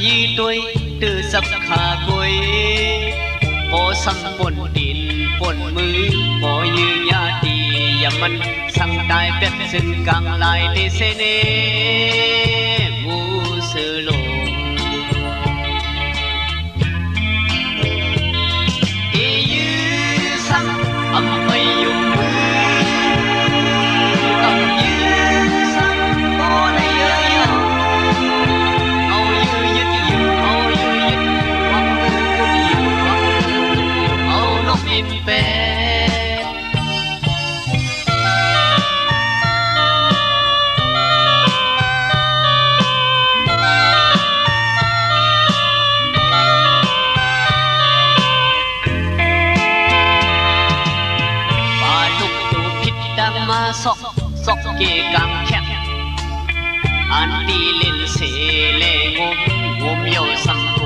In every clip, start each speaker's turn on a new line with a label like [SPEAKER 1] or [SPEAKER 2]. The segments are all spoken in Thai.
[SPEAKER 1] y tôi từ dập khả quê có xăm bồn tin bồn mư có như nhà đi và mình sang tai bếp xin càng lại để xe nê ngu sư lộ ý như sang âm bay dùng sọc sọc kê càng khép anh đi lên xe lê ngôm yêu sắm cô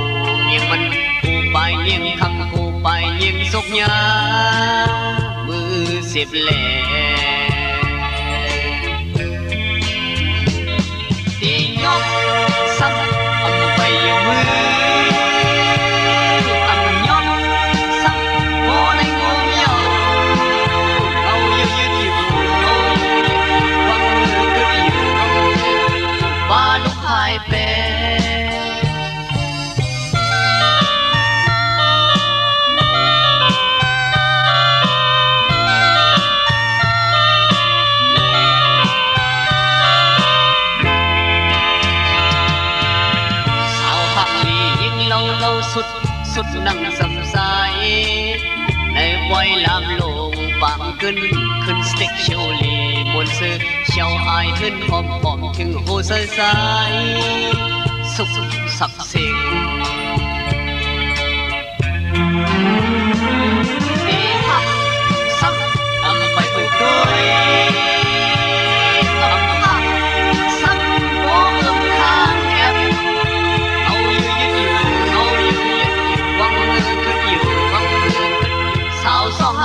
[SPEAKER 1] nhưng mình cô bài nhưng thằng cô bài nhưng dốc nhá mưa xếp lệ đi nhóc sắc âm bay yêu mưa suốt nắng dầm dài này quay làm lộ vàng cơn khơi stick chiều lì buồn sơ chiều ai hơn hòm hòm thừng hồ rơi dài sục sặc xinh đi học sắc âm bay bụi đôi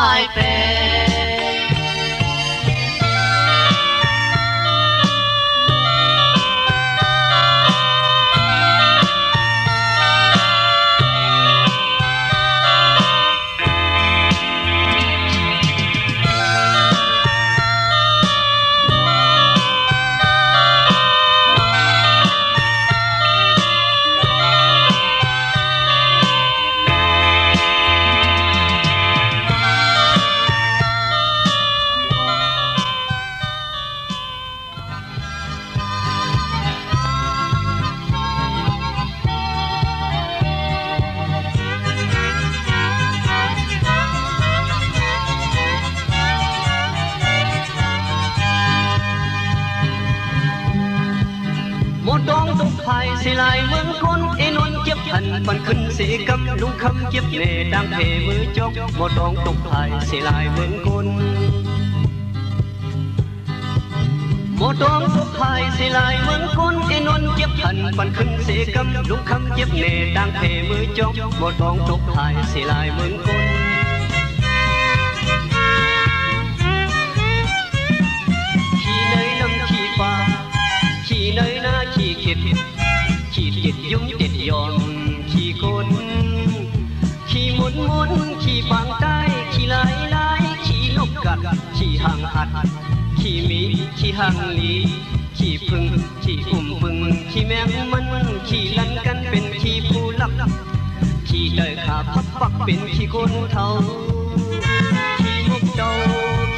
[SPEAKER 1] hai bên sẽ lại mướn con ê nôn kiếp thần phần khinh sẽ cấm lung khâm kiếp nề đang thể mưa chốc một đón tục hài sẽ lại mướn con một đón tục hài sẽ lại mướn con ê nôn kiếp thần phần khinh sẽ cấm lung khâm kiếp nề đang thể mưa chốc một đón tục hài sẽ lại mướn con khi nơi năm khi pha khi nơi na khi kiệt khi tiệt dung tiệt giòn khi côn khi muốn khi vàng tay khi lái khi lốc gặt khi hàng hạt khi mỹ khi hàng lý khi phừng khi mèng mân khi lăn căn bên khi phu lấp khi đời khả phấp phắc bên khi côn thâu khi mốc đầu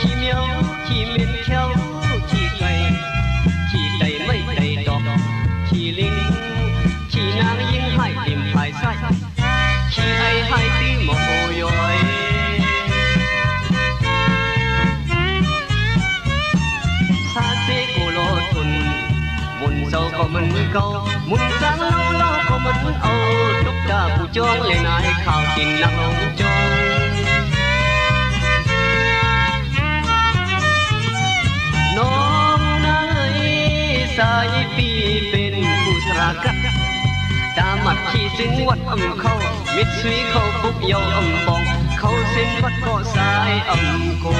[SPEAKER 1] khi miêu khi miền kheo khi cày khi đầy mây đầy đỏ khi linh khi nàng yên hai tìm phải sai khi ai hai tí một hồi rồi xa xế cô lô thuần muốn giàu có mình câu muốn sáng lâu có mình âu lúc cả phụ chong lên ai khảo tin nặng ông chong nong ơi sai pi bên phụ sra cắt ta mặt khi xinวัดâm khâuมิตรsuy khâu phúc yêu âm bong khâu xinวัดcó sai âm cô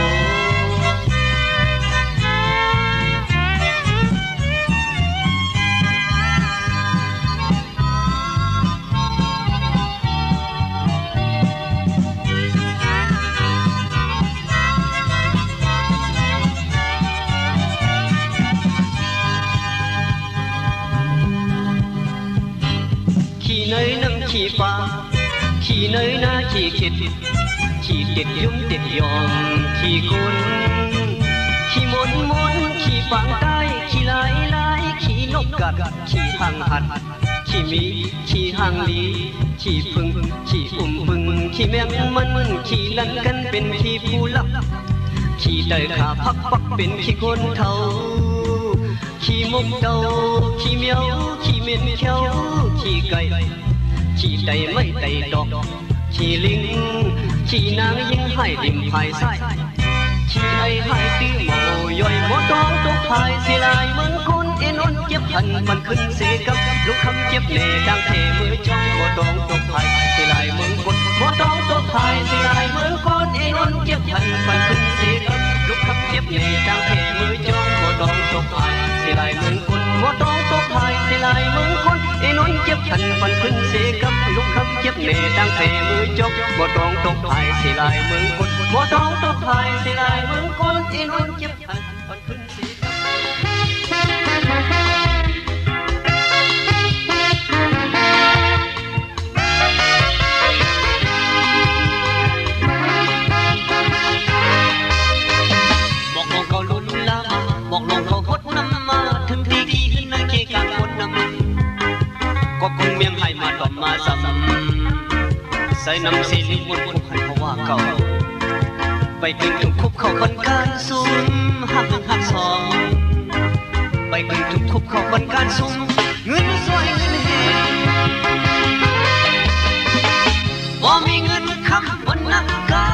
[SPEAKER 1] เนยน้ำขี่ฟ้าขี่เนยหน้าขี่เข็ดขี่เด็ดยุ่มเด็ดยอมขี่คนขี่มนมนขี่ฝังใต้ขี่ลายลายขี่นกกัดขี่หางหัดขี่มีขี่หางลีขี่พึ่งขี่พึ่งขี่แมงมันขี่ลันกันเป็นขี่ผู้ลับขี่ได้ขาพักปักเป็นขี่คนเท่าขี่มกเต่าขี่เมียวขี่เม็นเขียวขี่ไก่ขี่ไตไม่ไตดอกขี่ลิงขี่นางยิงให้ดิมภายไส้ขี่ไอ้ให้ตื้อหมอย่อยหมอตองตกภายเสียลายเมืองคนเอ็นอนเจ็บหันมันขึ้นเสียกับลูกคำเจ็บเล่ดังเทมือจ้องหมอตองตกภายเสียลายเมืองคนหมอตองตกภายเสียลายเมืองคนเอ็นอนเจ็บหันมันขึ้นเสียกับลูกคำเจ็บเล่ดังเทมือจ้องหมอตองตกภายเสียลายเมืองคนหมอตองตกภายเสียลายเมืองคนเอ็นอนเจ็บหันมันขึ้นเสียกับลูกคำเจ็บเล่ดังเทมือจ้องหมอตองตกภายเสียลายเมืองคนหมอตองตกภายเสียลายเมืองคนเอ็นอนเจ็บหันมันขึ้นเสียบอกลงเขาลุ้นลาบอกลงเขาพดน้ำมาถึงที่ดีขึ้นในเกกางคนน้ำก็คงเมียงให้มาตอบมาซ้ำใส่น้ำสีลิบุญคุกให้เขาว่าเก่าไปกินทุกคุบเขาคนการซุ่มหักสองไปกินทุกคุบเขาคนการซุ่มเงินสวยเงินเฮว่ามีเงินคำบนนักกา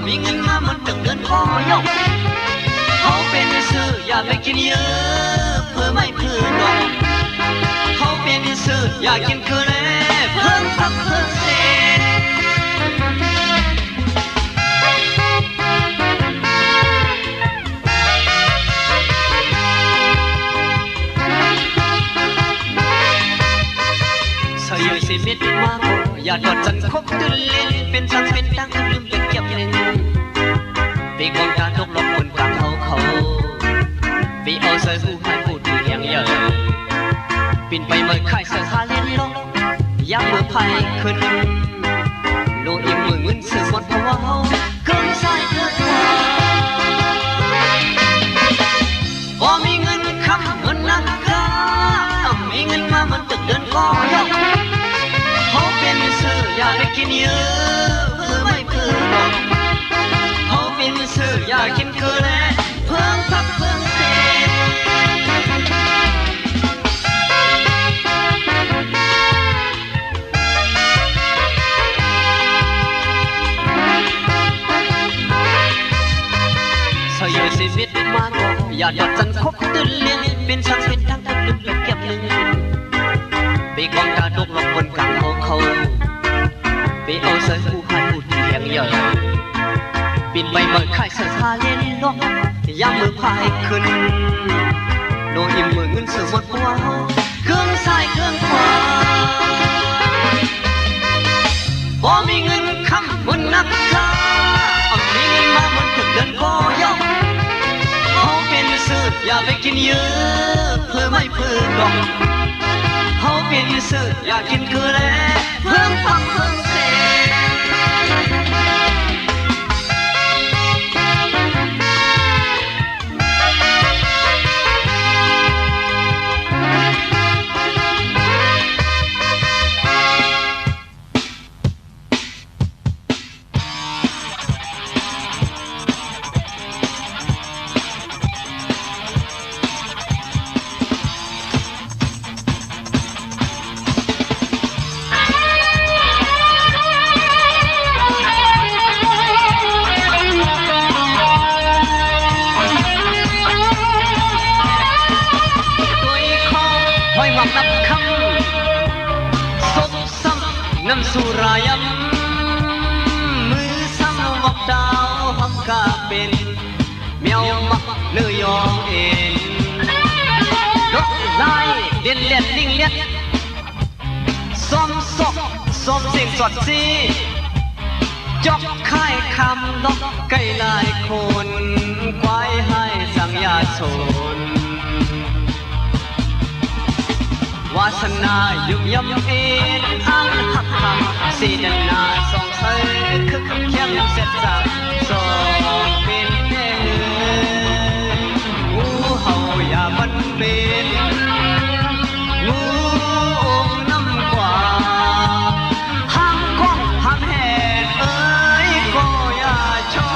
[SPEAKER 1] มีเงินมามันตึงเดินคอยกเขาเป็นซื้ออยากไปกินเยอะเพื่อไม่เพื่อดอกเขาเป็นซื้ออยากกินคือแน่เพิ่มพักเพิ่มเศษเสียเม็ดมาโกอย่าดอดจันคบตื่นเล่นเป็นสังเป็นตั้งลืมเป็นเก็บเล่นไปกองการตกลงบนกลางเขาไปเอาเสือผู้ให้ผู้ถืออย่างเยอะปินไปเมื่อค่ายเสือหาเล่นลงยักมือไพ่ขึ้นโลอิงมือเงินเสือหมดเพราะว่าเขาเกินสายเกินกว่าว่ามีเงินคำเงินนักกามีเงินมามันตึกเดินคอยกเขาเป็นซื้ออยากได้กินเยอะเพื่อไม่เพื่อดอกเขาเป็นซื้ออยากกินเกลือแน่เพิ่มพักเพิ่มเศษเสียชีวิตมาก็อย่าจันคบตื่นเลี้ยงเป็นสังเป็นตั้งแต่ลืมเป็นเก็บหนึ่งไปกองกาดกลงบนกลางเขาไปเอาเสือผู้ให้ผู้ที่เลี้ยงเยอะปินไปเมื่อค่ายเสือหาเล่นลงย่ำมือพายขึ้นโดยมือเงินเสือหมดหัวเครื่องซ้ายเครื่องขวาพอมีเงินคำบนนักกามีเงินมามันถึงเดินคอยกเขาเป็นซื้ออย่าไปกินเยอะเพื่อไม่เพื่อดอกเขาเป็นซื้ออยากกินเกลือแน่เพิ่มฟักเพิ่มเศษน้ำสุรายำมือซ้ำบอกดาวหักกาเป็นเมียวมักเนื้อยองเอ็นรถไล่เด่นเล็ดลิงเล็ดซ้อมศกซ้อมเสียงสดซีจอกค่ายคำล็อกไก่ลายคนควายให้สังยาชนว วาสนายุ่มยำเอ็นอ้างหักคำสีดันนาสองใสคึกเข้มเสร็จจากสองเป็นแน่งูเห่าอย่ามันเป็นงูองน้ำกว่าห้ามคล้องห้ามแหนเอ้ยก็อย่าชอ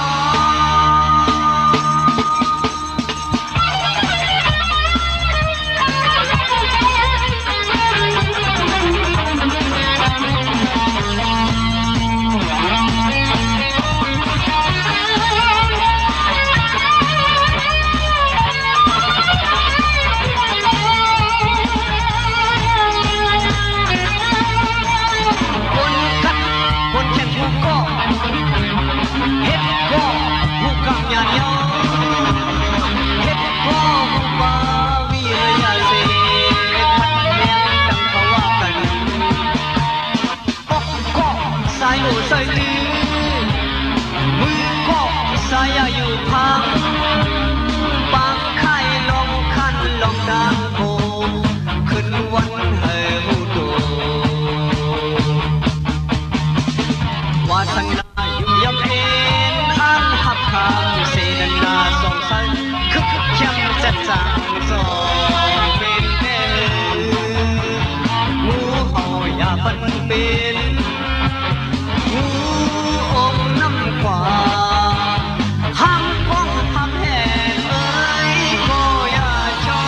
[SPEAKER 1] ใส่ดื้อมือก็สายอยู่พังปางไข่ลองคันลองดังโบขึ้นวันเฮหูโดวาสนาอยู่ยำเอ็นข้างหับคำเสดนาสองใสคึกเข้มเจ็ดจางสองเป็นแน่งูเห่าอย่าบันเป็นงูองน้ำกว่าห้ามคล้องห้ามแหนเอ้ยก็อย่าชอ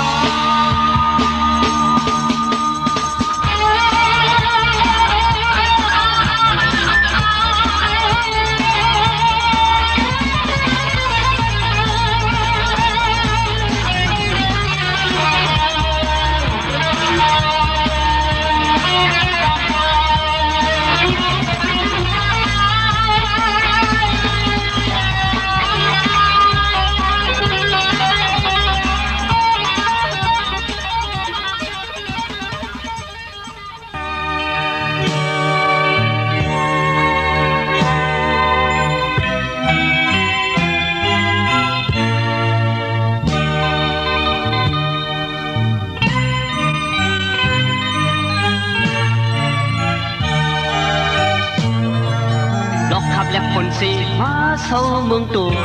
[SPEAKER 1] และคนสีมาเศร้าเมืองตูน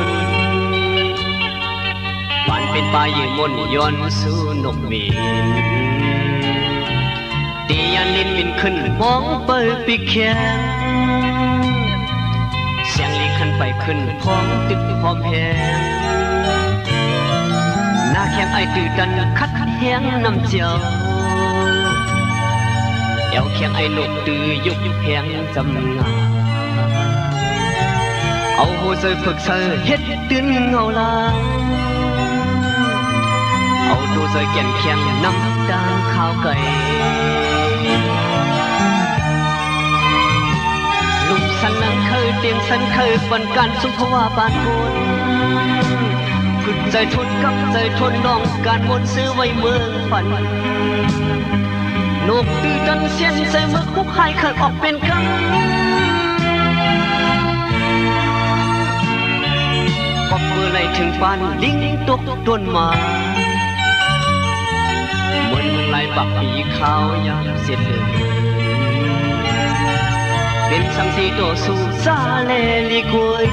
[SPEAKER 1] บ้านเป็นป่ายืนมนย้อนสู่นกบินตียันลินบินขึ้นมองเปิดปีแขนเสียงลีขึ้นไปขึ้นพร้อมตึกพร้อมแหงหน้าแข็งไอตื่นดันคัดแหงน้ำเจียวเอวแข็งไอนกตื่ยุบแหงจำงาเอาหัวใจฝึกเธอเฮ็ดตื่นเงาลางเอาตัวใจแก่นแข็งน้ำตาลข้าวไก่ลุมสันนังเคยเตียงสันเคยปันการสุภาวะปานคนฝึกใจทนกับใจทนน้องการมนซื้อไว้เมืองฝันนกตื่นดันเสียนใจเมื่อคุกหายเคยออกเป็นกังก็เมื่อไรถึงปานลิงตกต้นมาเหมือนลายปักปีขาวยามเสียดเลยเป็นสังสีโตสู่ซาเลลีกวย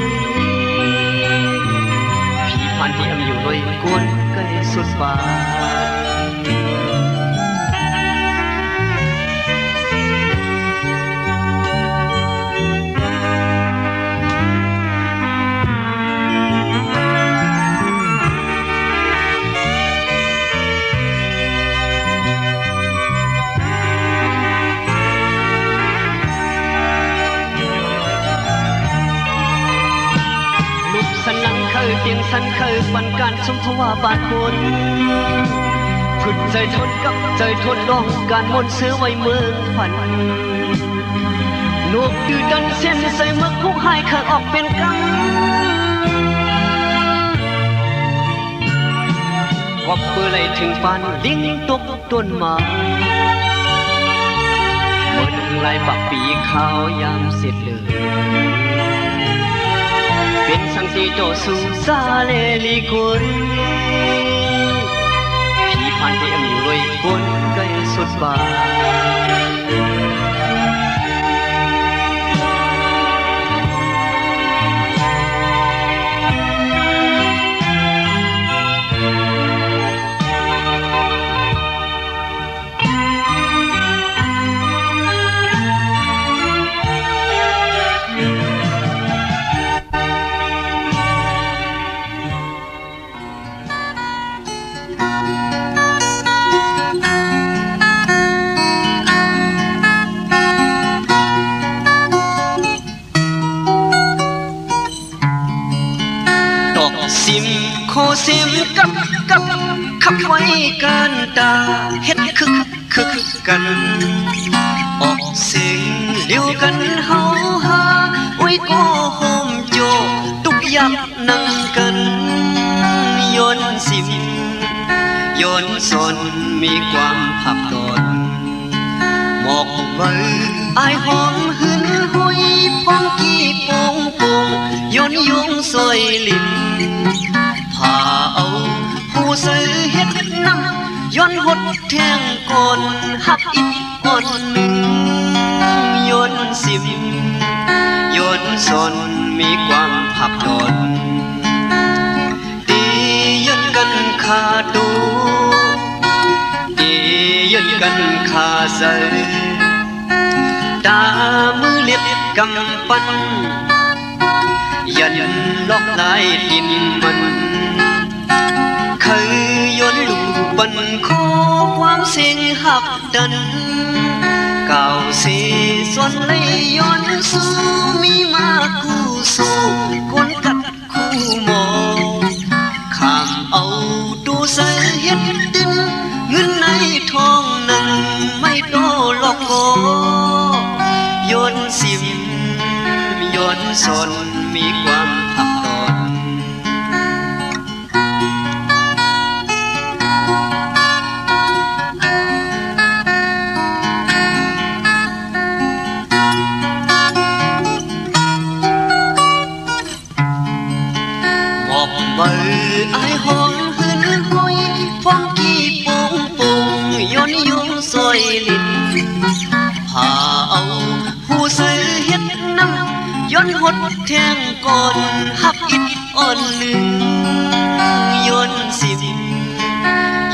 [SPEAKER 1] ผีพันที่อำอยู่ลอยกวนใกล้สุดฟ้าเตียงสันเคยปันการสมภาวะบาดคนฝึกใจทนกับใจทนน้องการมนซื้อไว้เมืองฝันนกดื้อดันเส้นใส่มักผู้หายเคยออกเป็นกังว่าเมื่อไรถึงปานลิงตกต้นมาบนลายปักปีขาวยามเสร็จเลยเป็นสังสีโตสู่ซาเลลีกวยผีพันที่อำอยู่ลอยกวนใกล้ สุดบาสิมโคสิมกับขับไว้กันตาเฮ็ดคึกกันออกเสียงเดียวกันเฮาหาไว้ก็โฮมโจตุกยักนั่งกันย้อนสิมย้อนสนมีความผักตอนหมอกเบออายหอมหืนหุยพองกี้โป่งย้อนยงซอยลิ้นพาเอาผู้ซื้อเฮ็ดน้ำย้อนหดแทงก่อนหักอีกอ่อนหนึ่งย้อนสิมย้อนสนมีความผักตอนตียันกันขาดูตียันกันขาใสตามือเล็บกำปั้นยันล็อกลายดินมันเคยย้อนลูบันขอความเสียงหักดันก่าวเสียส่วนเลยย้อนสู้มีมาคู่สู้คนกัดคู่มองข้ามเอาดูใส่เฮ็ดดินเงินในทองนั่งไม่โตหลอกโกย้อนสิมย้อนสนมีความผักตอนหมอบเบออายหอมหืนหุยฟองกี้โป่งย้อนยงซอยลิ้นพาเอาผู้ซื้อเฮ็ดน้ำย้อนหดแทงก่อนหักอิดอ่อนหนึ่งย้อนสิม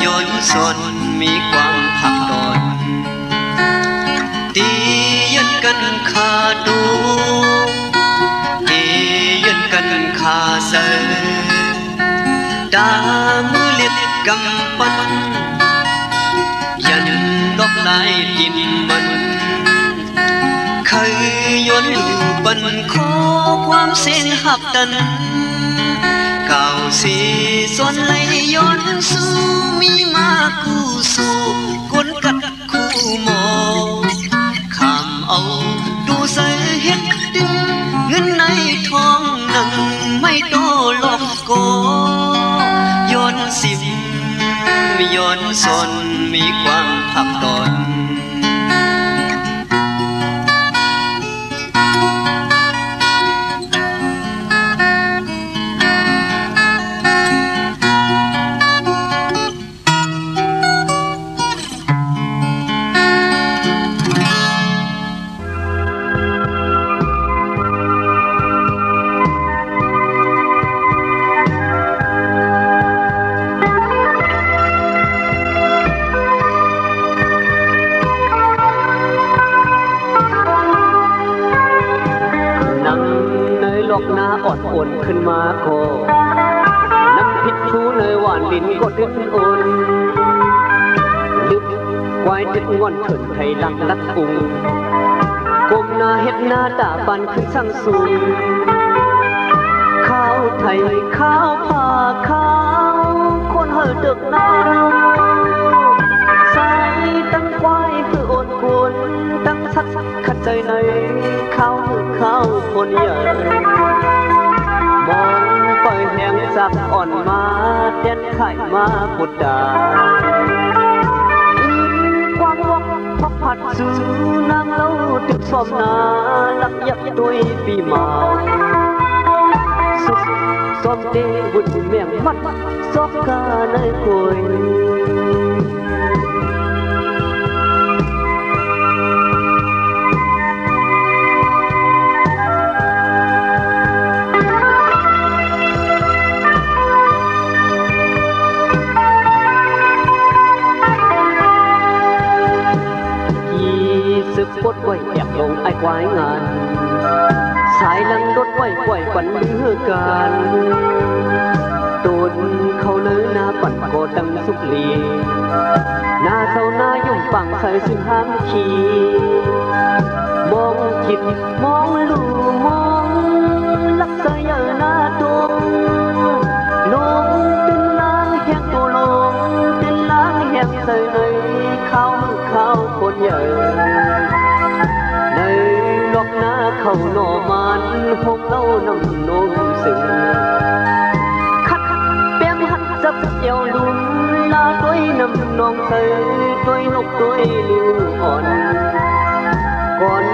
[SPEAKER 1] ย้อนสนมีความผักตอนตียันกันขาดูตียันกันขาเสดามือเล็บกำปั้นยันดอกลายดินมันเคยย้อนลูบันขอความเส้นหักดันก่าวสีส่วนไหลย้อนสู้มีมาคู่สู้คนกัดคู่มองข้ามเอาดูใส่เฮ็ดดินเงินในทองนั่งไม่โตหลอกโกย้อนสิมย้อนสนมีความผักตอน ลอกหน้าอ่อนโอนขึ้นมาโคน้ำพิษชูเนยหวานลิ้นก็ดิ้นอ่อนลึกควายดึกงอนเถิดไทยลักลักอุงก้มหน้าเฮ็ดหน้าตาบันขึ้นสั่งสูงข้าวไทยข้าวผ่าข้าวคนเฮอดึกหน้าสายตั้งควายคือโอนควรตั้งสักขัดใจในข้าวคนใหญ่มองไปแหงสักอ่อนมาเต้นไข่มาปุดดาความวกพับผัดสู่นางเล่าตึกสมนาลักยักด้วยปีมาสุดสมเดวุ่นเมียงมัดซอกกาในคุย วายงานสายลังรถไว้ปล่อยปันเลือการตูนเขาเลยหน้าปั่นโกดังสุกลีหน้าเศร้าหน้ายุ่มปังใส่ซึ่งห้ามขี่มองคิดมองลู่มองลักษณะหน้าตรงลงตึงล้างแห้งตัวลงตึงล้างแห้งใส่ในข้าวคนใหญ่ในลอกหน้าเขาหน่อมันพงเล่าน้ำนมสึงคัดเปียมหัดจับเกี่ยวลุมลาตัวน้ำนองใส่ตัวลกตัวลิ้วอ่อนก่อน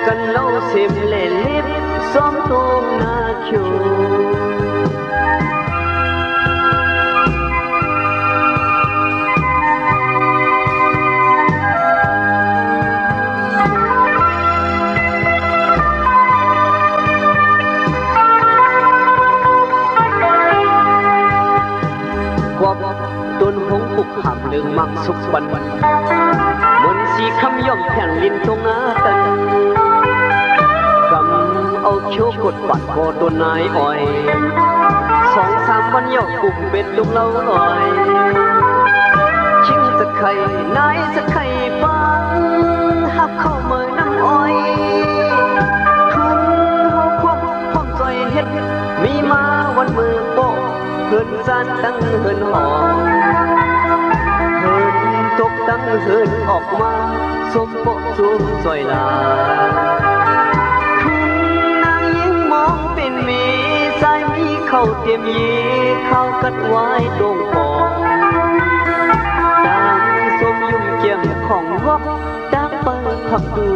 [SPEAKER 1] กันเล่าเสียมเล่ลิบซ้อมตรงหน้าคิวต้นหงปุกหับเรื่องมักสุกวันบนสีคำย่อมแผ่นลินตรงอาตันกำเอาเขี้ยวกดปัดคอตัวนายอ่อย2-3 วันย่อปุ่มเบ็ดลูกเล่าอ่อยชิงสะไข่นายสะไข่ปังหักเข้าเมื่อน้ำอ้อยทุ่งเฮาคว่ำใจเฮ็ดมีมาวันมือโปะเฮินจานตั้งเฮินหอเฮินตกตั้งเฮินออกมาสมโปะสูงซอยลาทุ่งนางยิ่งมองเป็นเมสายมีเข้าเตรียมเย่เข้ากัดไว้ตรงปองต่างสมยุ่มเกี่ยมของวอกตาเปิดขับดู